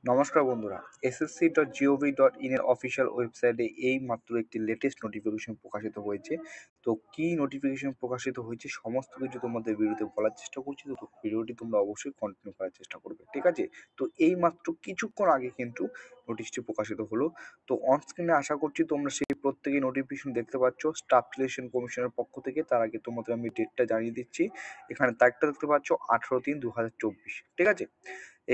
নমস্কার বন্ধুরা, ssc.gov.in এর অফিসিয়াল ওয়েবসাইটে এই মাত্র একটি লেটেস্ট নোটিফিকেশন প্রকাশিত হয়েছে। তো কি নোটিফিকেশন প্রকাশিত হয়েছে সমস্ত কিছু তোমাদের ভিডিওতে বলার চেষ্টা করছি। তো ভিডিওটি তোমরা অবশ্যই কন্টিনিউ করার চেষ্টা করবে, ঠিক আছে? তো এই মাত্র কিছুক্ষণ আগে কিন্তু নোটিশটি প্রকাশিত হলো। তো অন স্ক্রিনে আশা করছি তোমরা সেই প্রত্যেকেই নোটিফিকেশন দেখতে পাচ্ছ স্টাফ সিলেকশন কমিশনের পক্ষ থেকে। তার আগে তোমাদের আমি ডেটটা জানিয়ে দিচ্ছি। এখানে তারিখটা দেখতে পাচ্ছ 18/3/2024, ঠিক আছে?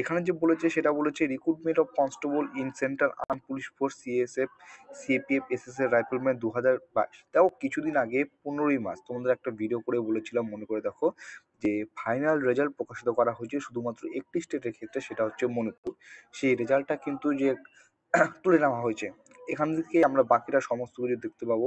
এখানে যে বলেছে সেটা বলেছে recruitment of constable in central arm police force CSF CAPF SSF rifleman 2022। তাও কিছুদিন আগে 15ই মার্চ তোমাদের একটা ভিডিও করে বলেছিলাম, মনে করে দেখো, যে ফাইনাল রেজাল্ট প্রকাশিত করা হয়েছে শুধুমাত্র একটি স্টেটের ক্ষেত্রে, সেটা হচ্ছে মণিপুর। সেই রেজাল্টটা কিন্তু যে তুলে নেওয়া হয়েছে, এখান থেকে আমরা বাকিটা সমস্ত কিছু দেখতে পাবো।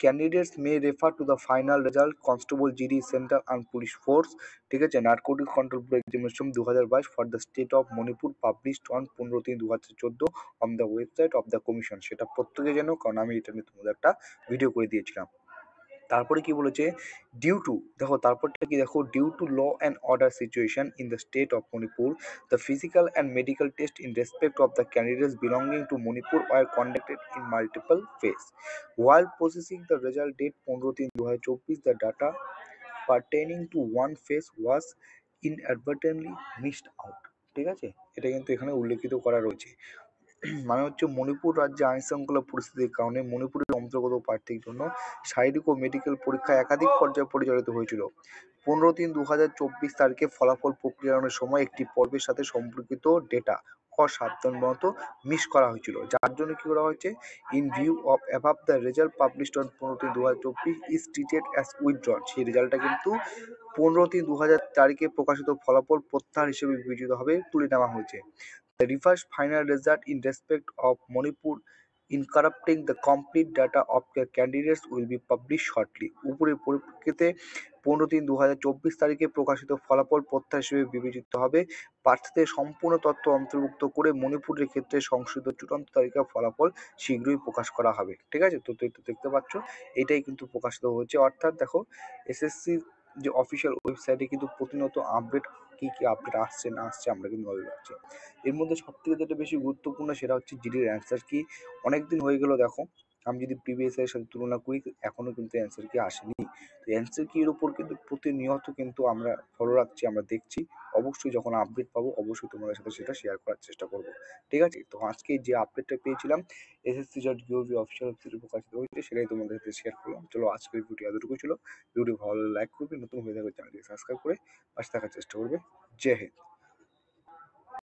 Candidates may refer to the final result constable GD central arm police force, ঠিক আছে, narcotic control bureau examination 2022 for the state of Manipur published on 15/3/2014 on the website of the commission. সেটা প্রত্যেকে জানো, কারণ আমি এটা নিয়ে তোমাদের একটা ভিডিও করে দিয়েছিলাম। তারপরে কি বলেছে, ডিউ টু, দেখো তারপরটা কি, দেখো, due to law and order situation in the state of Manipur, the physical and medical test in respect of the candidates belonging to Manipur were conducted in multiple phase. While processing the result date 15/3/2024, the data pertaining to one phase was inadvertently missed out, ঠিক আছে? এটা কিন্তু এখানে উল্লেখিত করা রয়েছে। মানে হচ্ছে মণিপুর রাজ্যে আইনশৃঙ্খলা পরিস্থিতির কারণে মণিপুরের অন্তর্গত প্রার্থীর জন্য শারীরিক ও মেডিকেল পরীক্ষা একাধিক পর্যায়ে পরিচালিত হয়েছিল। 15/3/2024 তারিখে ফলাফল প্রক্রিয়াকরণের সময় একটি পর্বের সাথে সম্পর্কিত ডেটা অসাবধানবশত মিস করা হয়েছিল, যার জন্য কি করা হয়েছে, in view of অ্যাভাব the result published on 15/3/2024 is treated as withdrawn. সেই রেজাল্টটা কিন্তু 15/3/2000 তারিখে প্রকাশিত ফলাফল প্রত্যাহার হিসেবে বিবেচিত হবে, তুলে নেওয়া হয়েছে। The revised final result in respect of Manipur incorrupting the complete data of the candidates will be published shortly. উপরের পরিপ্রেক্ষিতে 15/3/2024 তারিখে প্রকাশিত ফলাফল প্রত্যাহার হিসেবে বিবেচিত হবে। প্রার্থীদের সম্পূর্ণ তথ্য অন্তর্ভুক্ত করে মণিপুরের ক্ষেত্রে সংশোধিত চূড়ান্ত তালিকার ফলাফল শীঘ্রই প্রকাশ করা হবে, ঠিক আছে? তো দেখতে পাচ্ছ এটাই কিন্তু প্রকাশিত হচ্ছে। অর্থাৎ দেখো, এসএসসি যে অফিসিয়াল ওয়েবসাইটে কিন্তু প্রতিনিয়ত আপডেট, কি কি আপডেট আসছে না আসছে আমরা কিন্তু নজর রাখছি। এর মধ্যে সবথেকে যেটা বেশি গুরুত্বপূর্ণ সেটা হচ্ছে জিডির অ্যান্সার কি। অনেকদিন হয়ে গেল, দেখো, আমি যদি প্রিভিয়াস এর সাথে তুলনা করি এখনো কিন্তু অ্যান্সার কি আসেনি। তো অ্যান্সার কি এর উপর কিন্তু প্রতিনিয়ত কিন্তু আমরা ফলো রাখছি, আমরা দেখছি। অবশ্যই যখন আপডেট পাবো অবশ্যই তোমাদের সাথে সেটা শেয়ার করার চেষ্টা করবো, ঠিক আছে? তো আজকে যে আপডেটটা পেয়েছিলাম ssc.gov অফিসিয়াল ওয়েবসাইটে প্রকাশিত হয়েছে, সেটাই তোমাদের সাথে শেয়ার করলাম। চলো, আজকের ভিডিও এতটুকু ছিল। ভিডিও ভালো লাইক করবে, নতুন হয়ে থাকলে চ্যানেলটি সাবস্ক্রাইব করে পাশে থাকার চেষ্টা করবে। জয় হিন্দ।